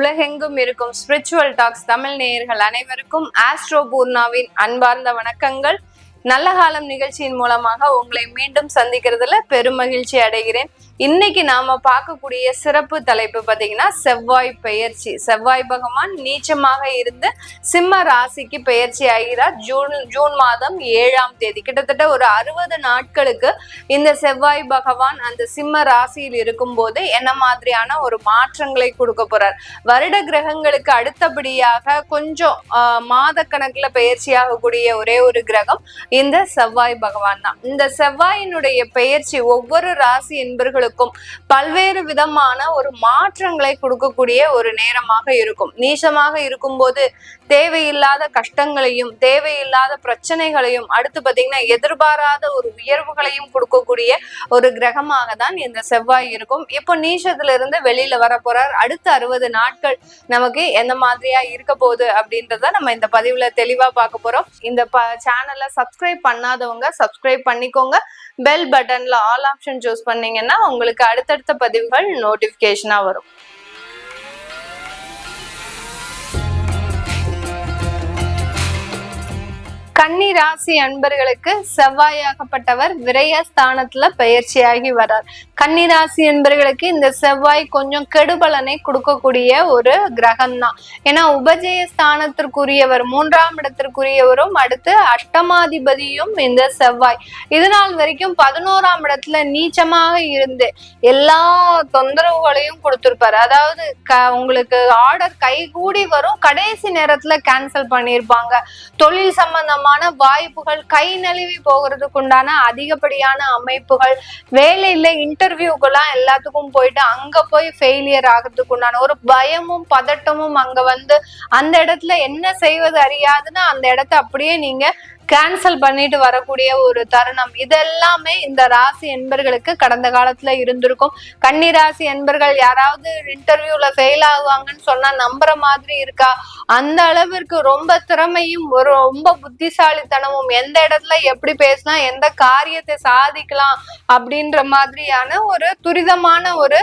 உலகெங்கும் இருக்கும் spiritual tax Tamil நேயர்கள் அனைவருக்கும் ஆஸ்ட்ரோ பூர்ணாவின் அன்பார்ந்த வணக்கங்கள். நல்ல காலம் நிகழ்ச்சியின் மூலமாக உங்களை மீண்டும் சந்திக்கிறதுல பெருமகிழ்ச்சி அடைகிறேன். இன்னைக்கு நாம பார்க்கக்கூடிய சிறப்பு தலைப்பு பார்த்தீங்கன்னா செவ்வாய் பெயர்ச்சி. செவ்வாய் பகவான் நீச்சமாக இருந்து சிம்ம ராசிக்கு பெயர்ச்சி ஆகிறார் ஜூன் மாதம் 7ஆம் தேதி. கிட்டத்தட்ட ஒரு 60 நாட்களுக்கு இந்த செவ்வாய் பகவான் அந்த சிம்ம ராசியில் இருக்கும் போது என்ன மாதிரியான ஒரு மாற்றங்களை கொடுக்க போறார். வருட கிரகங்களுக்கு அடுத்தபடியாக கொஞ்சம் மாத கணக்குல பெயர்ச்சி ஆகக்கூடிய ஒரே ஒரு கிரகம் இந்த செவ்வாய் பகவான் தான். இந்த செவ்வாயினுடைய பெயர்ச்சி ஒவ்வொரு ராசி என்பர்களுக்கும் பல்வேறு விதமான ஒரு மாற்றங்களை கொடுக்கக்கூடிய ஒரு நேரமாக இருக்கும். நீச்சமாக இருக்கும் போது தேவையில்லாத கஷ்டங்களையும் தேவையில்லாத பிரச்சனைகளையும் அடுத்து பாத்தீங்கன்னா எதிர்பாராத ஒரு உயர்வுகளையும் கொடுக்கக்கூடிய ஒரு கிரகமாக தான் இந்த செவ்வாய் இருக்கும். இப்போ நீச்சத்துல இருந்து வெளியில வர போறார். அடுத்த 60 நாட்கள் நமக்கு எந்த மாதிரியா இருக்க போகுது அப்படின்றத நம்ம இந்த பதிவுல தெளிவா பார்க்க போறோம். இந்த சேனலை சப்ஸ்கிரைப் பண்ணாதவங்க சப்ஸ்கிரைப் பண்ணிக்கோங்க. பெல் பட்டன்ல ஆல் ஆப்ஷன் சூஸ் பண்ணீங்கன்னா உங்களுக்கு அடுத்தடுத்த பதிவுகள் நோட்டிபிகேஷனா வரும். கன்னி ராசி அன்பர்களுக்கு செவ்வாயாகப்பட்டவர் விரயஸ்தானத்துல பயிற்சியாகி வரார். கன்னி ராசி அன்பர்களுக்கு இந்த செவ்வாய் கொஞ்சம் கெடுபலனை கொடுக்கக்கூடிய ஒரு கிரகம் தான். ஏன்னா உபஜய ஸ்தானத்திற்குரியவர் 3ஆம் இடத்திற்குரியவரும் அடுத்து அஷ்டமாதிபதியும் இந்த செவ்வாய். இதனால் வரைக்கும் 11ஆம் இடத்துல நீச்சமாக இருந்து எல்லா தொந்தரவுகளையும் கொடுத்திருப்பாரு. அதாவது உங்களுக்கு ஆர்டர் கைகூடி வரும், கடைசி நேரத்துல கேன்சல் பண்ணியிருப்பாங்க. தொழில் சம்பந்தமா வாய்ப்புகள் கை நழுவி போகிறதுக்கு உண்டான அதிகப்படியான அமைப்புகள், வேலையில இன்டர்வியூக்கெல்லாம் எல்லாத்துக்கும் போயிட்டு அங்க போய் ஃபெயிலியர் ஆகிறதுக்கு உண்டான ஒரு பயமும் பதட்டமும் அங்க வந்து அந்த இடத்துல என்ன செய்வது அறியாதுன்னு அந்த இடத்த அப்படியே நீங்க கேன்சல் பண்ணிட்டு வரக்கூடிய ஒரு தருணம். இதெல்லாமே இந்த ராசி என்பர்களுக்கு கடந்த காலத்துல இருந்திருக்கும். கன்னி ராசி என்பர்கள் யாராவது இன்டர்வியூல ஃபெயில் ஆகுவாங்கன்னு சொன்னா நம்புற மாதிரி இருக்கா? அந்த அளவிற்கு ரொம்ப திறமையும் ஒரு ரொம்ப புத்திசாலித்தனமும், எந்த இடத்துல எப்படி பேசினா எந்த காரியத்தை சாதிக்கலாம் அப்படின்ற மாதிரியான ஒரு துரிதமான ஒரு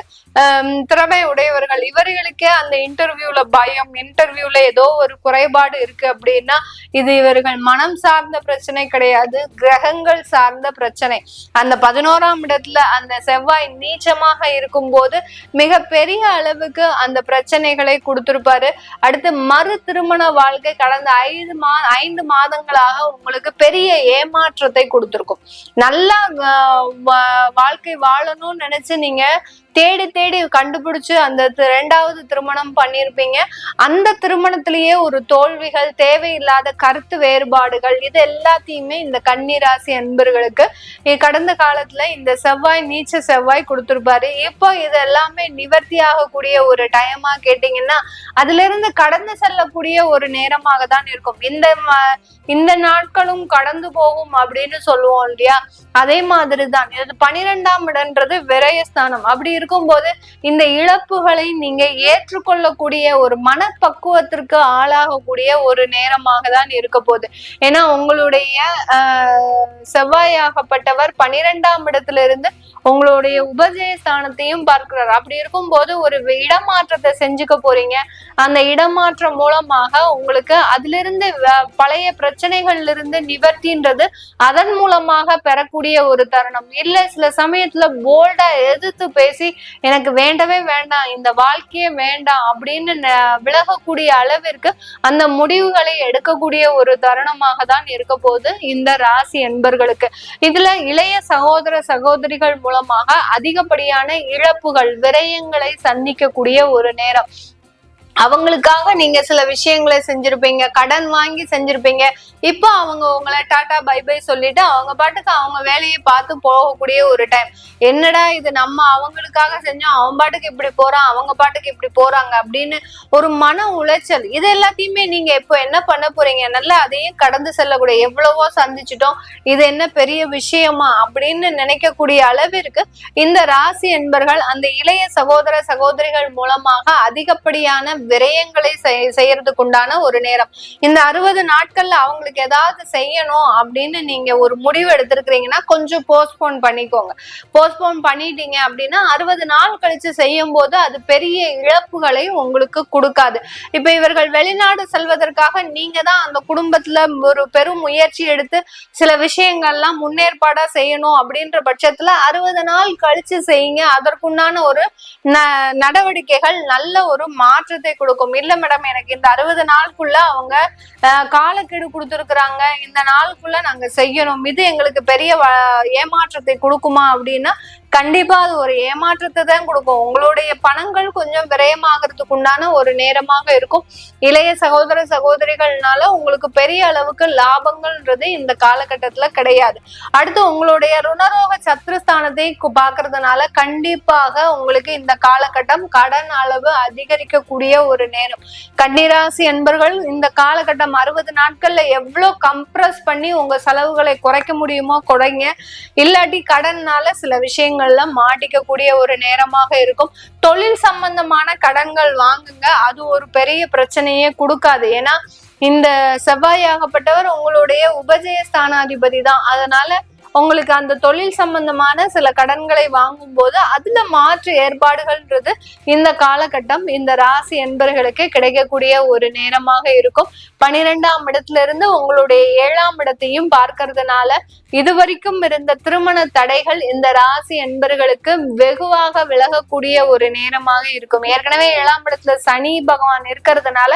திறமை உடையவர்கள். இவர்களுக்கே அந்த இன்டர்வியூல பயம், இன்டர்வியூல ஏதோ ஒரு குறைபாடு இருக்கு அப்படின்னா இது இவர்கள் மனம் சார்ந்த பிரச்சனை கிடையாது, கிரகங்கள் சார்ந்த பிரச்சனை. அந்த 11ஆம் இடத்துல அந்த செவ்வாய் நீச்சமாக இருக்கும் போது மிக பெரிய அளவுக்கு அந்த பிரச்சனைகளை கொடுத்திருப்பாரு. அடுத்து மறு திருமண வாழ்க்கை கடந்த 5 மாதங்களாக உங்களுக்கு பெரிய ஏமாற்றத்தை கொடுத்திருக்கும். நல்லா வாழ்க்கை வாழணும்னு நினைச்சு நீங்க தேடி தேடி கண்டுபிடிச்சு அந்த 2வது திருமணம் பண்ணிருப்பீங்க. அந்த திருமணத்திலேயே ஒரு தோல்விகள், தேவையில்லாத கருத்து வேறுபாடுகள், இது எல்லாத்தையுமே இந்த கன்னி ராசி அன்பர்களுக்கு கடந்த காலத்துல இந்த செவ்வாய் நீச்ச செவ்வாய் கொடுத்திருப்பாரு. இப்போ இது எல்லாமே நிவர்த்தி ஆகக்கூடிய ஒரு டைமா கேட்டீங்கன்னா அதுல இருந்து கடந்து செல்லக்கூடிய ஒரு நேரமாக தான் இருக்கும். இந்த நாட்களும் கடந்து போகும் அப்படின்னு சொல்லுவோம் இல்லையா? அதே மாதிரிதான் 12ஆம் இடம்ன்றது விரயஸ்தானம். அப்படி இருக்கும்போது இந்த இழப்புகளை நீங்க ஏற்றுக்கொள்ளக்கூடிய ஒரு மனப்பக்குவத்திற்கு ஆளாகக்கூடிய ஒரு நேரமாக தான் இருக்க போகுது. ஏன்னா உங்களுடைய செவ்வாயாகப்பட்டவர் 12ஆம் இடத்துல இருந்து உங்களுடைய உபஜய ஸ்தானத்தையும் பார்க்கிறார். அப்படி இருக்கும் போது ஒரு இடமாற்றத்தை செஞ்சுக்க போறீங்க. அந்த இடமாற்றம் மூலமாக உங்களுக்கு அதுல இருந்து பழைய பிரச்சனைகள்ல இருந்து நிவர்த்தின்றது அதன் மூலமாக பெறக்கூடிய ஒரு தருணம். இல்ல சில சமயத்துல போல்டா எதிர்த்து பேசி எனக்கு வேண்டவே வேண்டாம், இந்த வாழ்க்கையே வேண்டாம் அப்படின்னு விலகக்கூடிய அளவிற்கு அந்த முடிவுகளை எடுக்கக்கூடிய ஒரு தருணமாக தான் இருக்க போது இந்த ராசி என்பர்களுக்கு. இதுல இளைய சகோதர சகோதரிகள் மூலமாக அதிகப்படியான இழப்புகள், விரயங்களை சந்திக்கக்கூடிய ஒரு நேரம். அவங்களுக்காக நீங்க சில விஷயங்களை செஞ்சிருப்பீங்க, கடன் வாங்கி செஞ்சிருப்பீங்க. இப்போ அவங்க உங்களை டாடா பை பை சொல்லிட்டு அவங்க பாட்டுக்கு அவங்க வேலையை பார்த்து போகக்கூடிய ஒரு டைம். என்னடா இது, நம்ம அவங்களுக்காக செஞ்சோம், அவன் பாட்டுக்கு இப்படி போறான், அவங்க பாட்டுக்கு இப்படி போறாங்க அப்படின்னு ஒரு மன உளைச்சல். இது எல்லாத்தையுமே நீங்க இப்போ என்ன பண்ண போறீங்க? நல்லா அதையும் கடந்து செல்லக்கூடிய, எவ்வளவோ சந்திச்சுட்டோம், இது என்ன பெரிய விஷயமா அப்படின்னு நினைக்கக்கூடிய அளவிற்கு இந்த ராசி என்பர்கள் அந்த இளைய சகோதர சகோதரிகள் மூலமாக அதிகப்படியான விரயங்களை செய்யறதுக்கு உண்டான ஒரு நேரம். இந்த 60 நாட்கள்ல அவங்களுக்கு ஏதாவது செய்யணும் அப்படின்னு நீங்க ஒரு முடிவு எடுத்திருக்கிறீங்கன்னா கொஞ்சம் போஸ்ட்போன் பண்ணிக்கோங்க. போஸ்ட்போன் பண்ணிட்டீங்க அப்படின்னா 60 நாள் கழிச்சு செய்யும் போது அது பெரிய இழப்புகளை உங்களுக்கு கொடுக்காது. இப்ப இவர்கள் வெளிநாடு செல்வதற்காக நீங்க தான் அந்த குடும்பத்துல ஒரு பெரும் முயற்சி எடுத்து சில விஷயங்கள்லாம் முன்னேற்பாடா செய்யணும் அப்படின்ற பட்சத்துல 60 நாள் கழிச்சு செய்யுங்க. அதற்குண்டான ஒரு நடவடிக்கைகள் நல்ல ஒரு மாற்றத்தை கொடுக்கும். இல்ல மேடம், எனக்கு இந்த 60 நாளுக்குள்ள அவங்க காலக்கெடு கொடுத்துருக்குறாங்க, இந்த நாளுக்குள்ள நாங்க செய்யணும், இது எங்களுக்கு பெரிய ஏமாற்றத்தை கொடுக்குமா அப்படின்னா கண்டிப்பா அது ஒரு ஏமாற்றத்தை தான் கொடுக்கும். உங்களுடைய பணங்கள் கொஞ்சம் விரயமாகறதுக்கு உண்டான ஒரு நேரமாக இருக்கும். இளைய சகோதர சகோதரிகள்னால உங்களுக்கு பெரிய அளவுக்கு லாபங்கள்ன்றது இந்த காலகட்டத்துல கிடையாது. அடுத்து உங்களுடைய ருணரோக சத்ருஸ்தானத்தை பாக்குறதுனால கண்டிப்பாக உங்களுக்கு இந்த காலகட்டம் கடன் அளவு அதிகரிக்கக்கூடிய ஒரு நேரம். கன்னிராசி என்பர்கள் இந்த காலகட்டம் 60 நாட்கள்ல எவ்வளவு கம்ப்ரஸ் பண்ணி உங்க செலவுகளை குறைக்க முடியுமோ குறைங்க. இல்லாட்டி கடன்னால சில விஷயங்கள்ல மாட்டிக்கக்கூடிய ஒரு நேரமாக இருக்கும். தொழில் சம்பந்தமான கடன்கள் வாங்குங்க, அது ஒரு பெரிய பிரச்சனையே கொடுக்காது. ஏன்னா இந்த செவ்வாயாகப்பட்டவர் உங்களுடைய உபஜய ஸ்தானாதிபதி தான். அதனால உங்களுக்கு அந்த தொழில் சம்பந்தமான சில கடன்களை வாங்கும் போது அதுல மாற்று ஏற்பாடுகள்ன்றது இந்த காலகட்டம் இந்த ராசி என்பர்களுக்கு கிடைக்கக்கூடிய ஒரு நேரமாக இருக்கும். 12ஆம் இடத்துல இருந்து உங்களுடைய 7ஆம் இடத்தையும் பார்க்கறதுனால இதுவரைக்கும் இருந்த திருமண தடைகள் இந்த ராசி என்பர்களுக்கு வெகுவாக விலகக்கூடிய ஒரு நேரமாக இருக்கும். ஏற்கனவே 7ஆம் இடத்துல சனி பகவான் இருக்கிறதுனால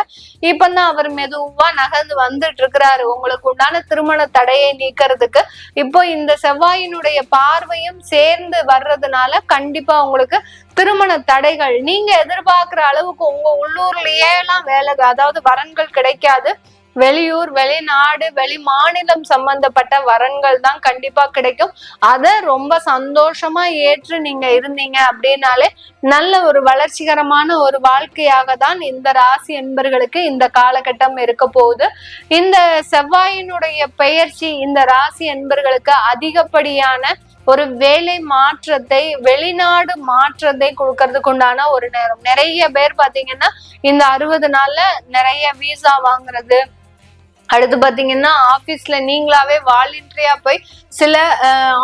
இப்பதான் அவர் மெதுவா நகர்ந்து வந்துட்டு இருக்கிறாரு உங்களுக்கு உண்டான திருமண தடையை நீக்கிறதுக்கு. இப்போ இந்த செவ்வாயினுடைய பார்வையும் சேர்ந்து வர்றதுனால கண்டிப்பா உங்களுக்கு திருமண தடைகள் நீங்க எதிர்பார்க்கிற அளவுக்கு உங்க உள்ளூர்லயே எல்லாம் வேலை, அதாவது வரன்கள் கிடைக்காது. வெளியூர், வெளிநாடு, வெளி மாநிலம் சம்பந்தப்பட்ட வரன்கள் தான் கண்டிப்பா கிடைக்கும். அத ரொம்ப சந்தோஷமா ஏற்று நீங்க இருந்தீங்க அப்படின்னாலே நல்ல ஒரு வளர்ச்சிகரமான ஒரு வாழ்க்கையாக தான் இந்த ராசி என்பர்களுக்கு இந்த காலகட்டம் இருக்க போகுது. இந்த செவ்வாயினுடைய பெயர்ச்சி இந்த ராசி என்பர்களுக்கு அதிகப்படியான ஒரு வேலை மாற்றத்தை, வெளிநாடு மாற்றத்தை கொடுக்கறதுக்கு உண்டான ஒரு நேரம். நிறைய பேர் பாத்தீங்கன்னா இந்த 60 நாள்ல நிறைய விசா வாங்குறது, அடுத்து பாத்தீங்கன்னா ஆபீஸ்ல நீங்களாவே வாலண்டரியா போய் சில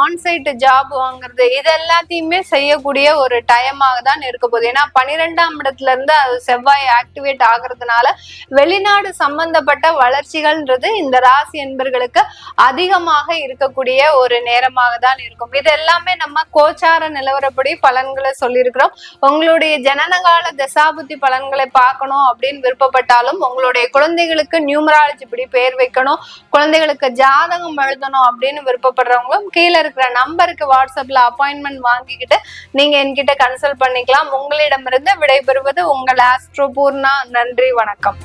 ஆன்சைட் ஜாப் வாங்குறது, இது எல்லாத்தையுமே செய்யக்கூடிய ஒரு டைமாக தான் இருக்க போகுது. ஏன்னா 12ஆம் இடத்துல இருந்து அது செவ்வாய் ஆக்டிவேட் ஆகுறதுனால வெளிநாடு சம்பந்தப்பட்ட வளர்ச்சிகள்ன்றது இந்த ராசி என்பர்களுக்கு அதிகமாக இருக்கக்கூடிய ஒரு நேரமாக தான் இருக்கும். இது எல்லாமே நம்ம கோச்சார நிலவரப்படி பலன்களை சொல்லியிருக்கிறோம். உங்களுடைய ஜனனகால தசாபுத்தி பலன்களை பார்க்கணும் அப்படின்னு விருப்பப்பட்டாலும், உங்களுடைய குழந்தைகளுக்கு நியூமராலஜி படி பேர் வைக்கணும், குழந்தைகளுக்கு ஜாதகம் எழுதணும் அப்படின்னு விருப்பப்படுறவங்களும் கீழே இருக்கிற நம்பருக்கு வாட்ஸ்அப்ல அப்பாயின்மெண்ட் வாங்கிக்கிட்டு நீங்க என்கிட்ட கன்சல்ட் பண்ணிக்கலாம். உங்களிடமிருந்து விடைபெறுவது உங்கள் ஆஸ்ட்ரோ பூர்ணா. நன்றி, வணக்கம்.